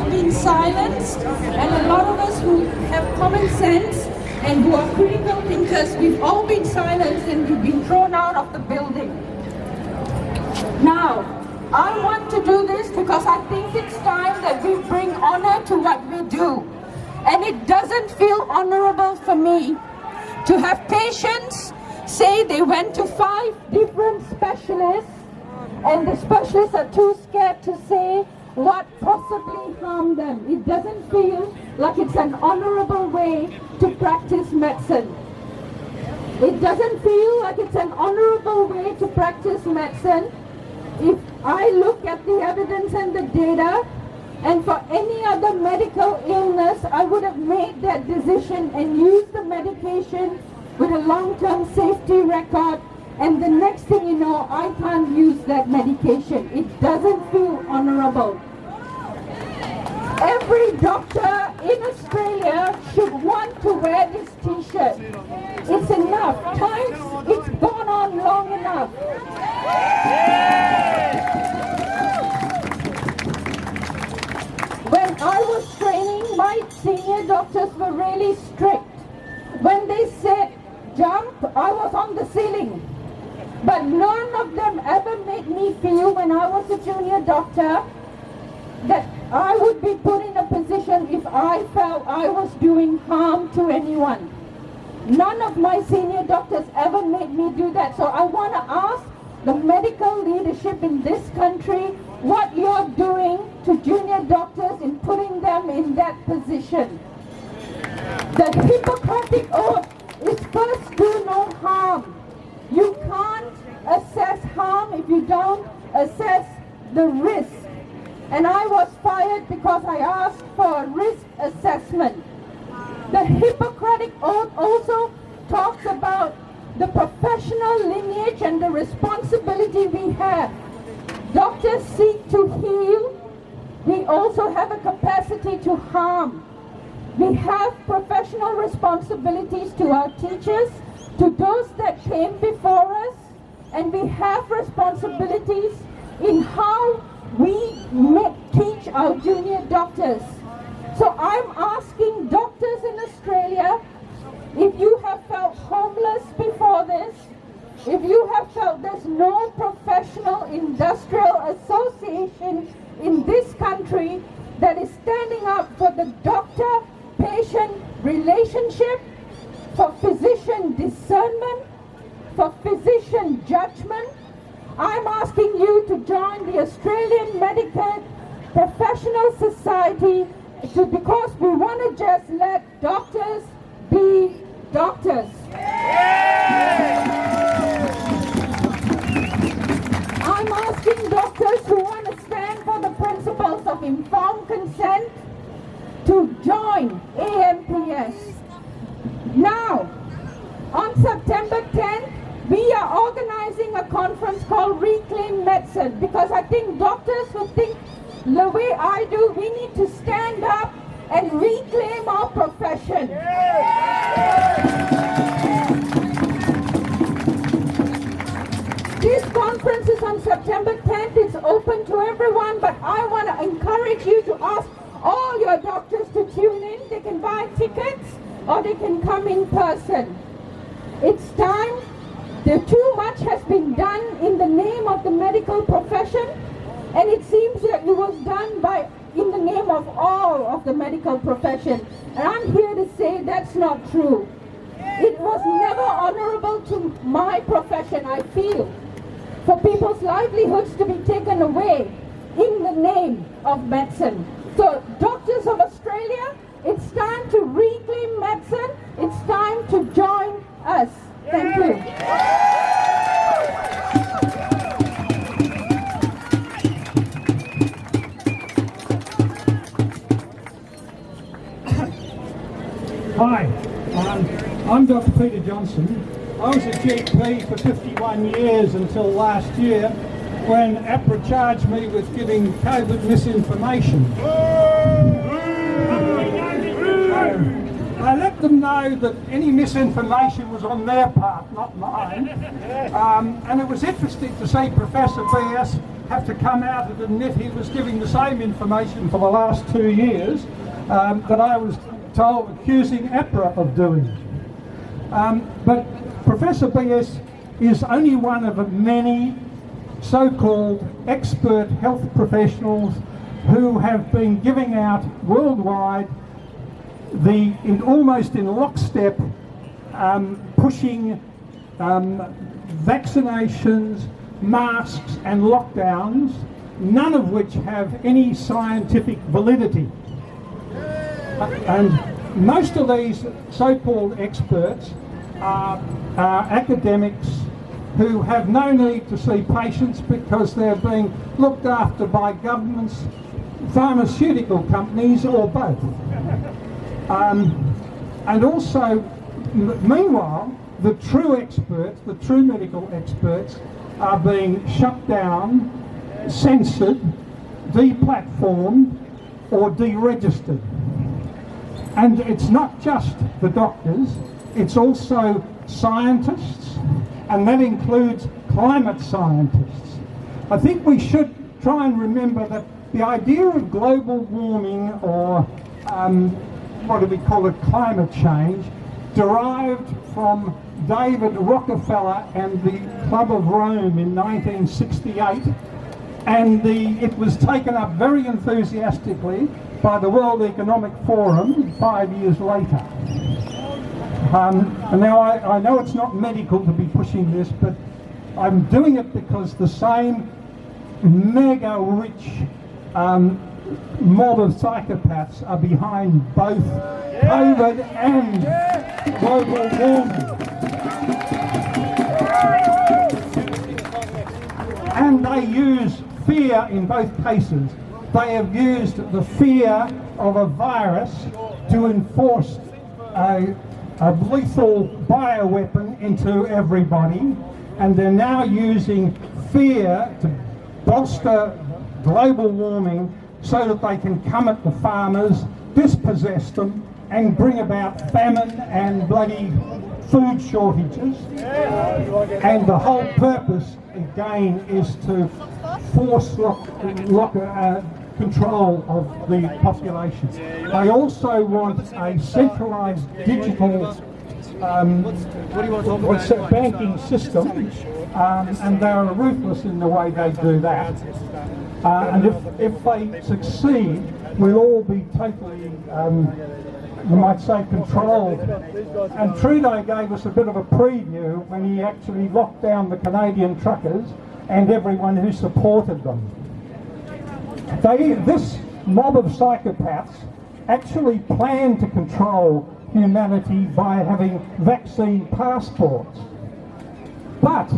have been silenced, and a lot of us who have common sense and who are critical thinkers, we've all been silenced and we've been thrown out of the building. Now, I want to do this because I think it's time that we bring honor to what we do. And it doesn't feel honorable for me to have patients say they went to 5 different specialists and the specialists are too scared to say what possibly harmed them. It doesn't feel like it's an honorable way to practice medicine. It doesn't feel like it's an honorable way to practice medicine. If I look at the evidence and the data, and for any other medical illness, I would have made that decision and used the medication with a long-term safety record, and the next thing you know, I can't use that medication. It doesn't feel honorable. Every doctor in Australia should want to wear this T-shirt. It's enough. It's gone on long enough. When I was training, my senior doctors were really strict. When they said jump, I was on the ceiling. But none of them ever made me feel, when I was a junior doctor, that I would be put in a position if I felt I was doing harm to anyone. None of my senior doctors ever made me do that. So I want to ask the medical leadership in this country what you're doing to junior doctors in putting them in that position. The Hippocratic Oath is first do no harm. You can't assess harm if you don't assess the risk. And I was fired because I asked for a risk assessment. The Hippocratic Oath also talks about the professional lineage and the responsibility we have. Doctors seek to heal. We also have a capacity to harm. We have professional responsibilities to our teachers, to those that came before us, and we have responsibilities in how we teach our junior doctors. So I'm asking doctors in Australia, if you have felt homeless before this, if you have felt there's no professional industrial association in this country that is standing up for the doctor-patient relationship, for physician discernment, for physician judgment, I'm asking you to join the Australian Medical Professional Society because we want to just let doctors be doctors. I'm asking doctors who want to stand for the principles of informed consent to join AMPS. Now, on September 10th, we are organizing a conference called Reclaim Medicine because I think doctors who think the way I do, we need to stand up and reclaim our profession. This conference is on September 10th. It's open to everyone, but I want to encourage you to ask all your doctors to tune in. They can buy tickets or they can come in person. It's time. Too much has been done in the name of the medical profession, and it seems that it was done in the name of all of the medical profession. And I'm here to say that's not true. It was never honorable to my profession, I feel, for people's livelihoods to be taken away in the name of medicine. So, doctors of Australia, it's time to reclaim medicine. It's time to join us. Thank you. Hi, I'm Dr. Peter Johnson. I was a GP for 51 years until last year when APRA charged me with giving COVID misinformation. I let them know that any misinformation was on their part, not mine. And it was interesting to see Professor BS have to come out and admit he was giving the same information for the last 2 years that I was told, accusing APRA of doing. But Professor BS is only one of many so-called expert health professionals who have been giving out worldwide almost in lockstep, pushing vaccinations, masks and lockdowns, none of which have any scientific validity. And most of these so-called experts are academics who have no need to see patients because they're being looked after by governments, pharmaceutical companies, or both. And also, meanwhile, the true experts, the true medical experts, are being shut down, censored, deplatformed, or deregistered. And it's not just the doctors, it's also scientists, and that includes climate scientists. I think we should try and remember that the idea of global warming, or what do we call it, climate change, derived from David Rockefeller and the Club of Rome in 1968, and it was taken up very enthusiastically by the World Economic Forum 5 years later. And now I know it's not medical to be pushing this, but I'm doing it because the same mega rich mob of psychopaths are behind both COVID and global warming. And they use fear in both cases. They have used the fear of a virus to enforce a lethal bioweapon into everybody, and they're now using fear to bolster global warming so that they can come at the farmers, dispossess them, and bring about famine and bloody food shortages. And the whole purpose, again, is to force control of the population. They also want a centralised digital banking system, and they're ruthless in the way they do that. And if they succeed, we'll all be totally, you might say, controlled. And Trudeau gave us a bit of a preview when he actually locked down the Canadian truckers and everyone who supported them. This mob of psychopaths actually planned to control humanity by having vaccine passports. But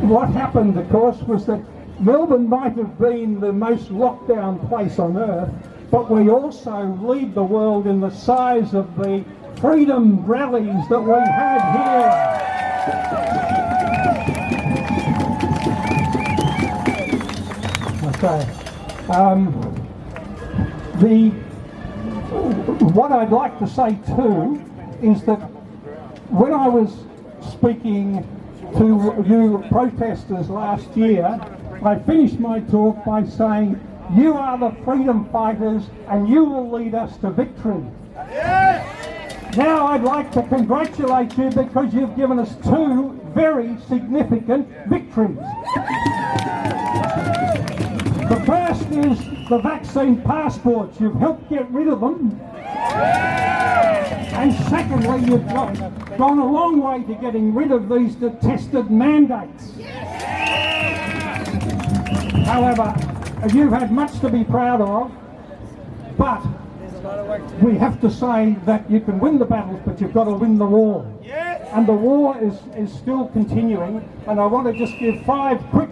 what happened, of course, was that Melbourne might have been the most locked down place on earth, but we also lead the world in the size of the freedom rallies that we had here. Okay. What I'd like to say too is that when I was speaking to you protesters last year, I finished my talk by saying, you are the freedom fighters and you will lead us to victory. Yes! Now I'd like to congratulate you because you've given us 2 very significant victories. The first is the vaccine passports. You've helped get rid of them. And secondly, you've gone a long way to getting rid of these detested mandates. However, you've had much to be proud of, but we have to say that you can win the battles, but you've got to win the war. And the war is still continuing, and I want to just give 5 quick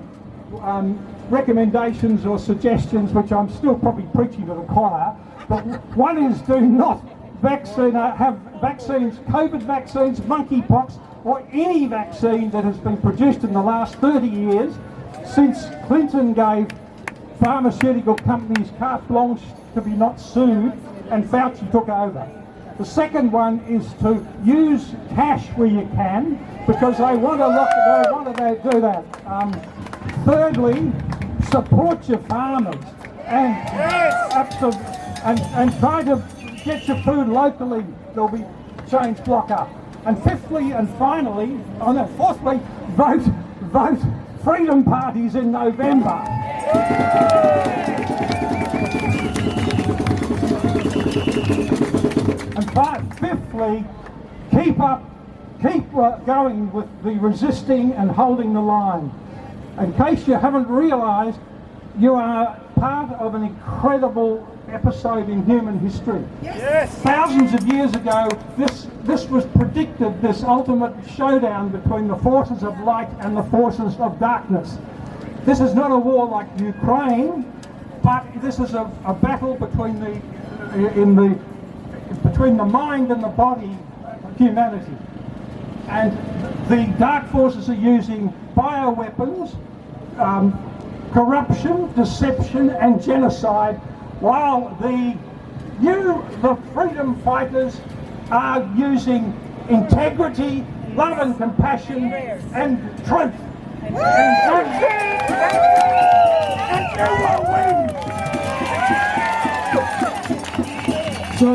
recommendations or suggestions, which I'm still probably preaching to the choir. But one is, do not have vaccines, COVID vaccines, monkeypox, or any vaccine that has been produced in the last 30 years since Clinton gave pharmaceutical companies carte blanche to be not sued and Fauci took over. The second one is to use cash where you can, because they want to do that. Thirdly, support your farmers and and try to get your food locally. There'll be chains block up. And fifthly and finally, fourthly, vote Freedom Parties in November. And fifthly, keep going with the resisting and holding the line. In case you haven't realised, you are part of an incredible episode in human history. Yes. Thousands of years ago, this was predicted, this ultimate showdown between the forces of light and the forces of darkness. This is not a war like Ukraine, but this is a battle between the mind and the body of humanity. And the dark forces are using bioweapons, corruption, deception and genocide, while the freedom fighters are using integrity, love and compassion and truth. And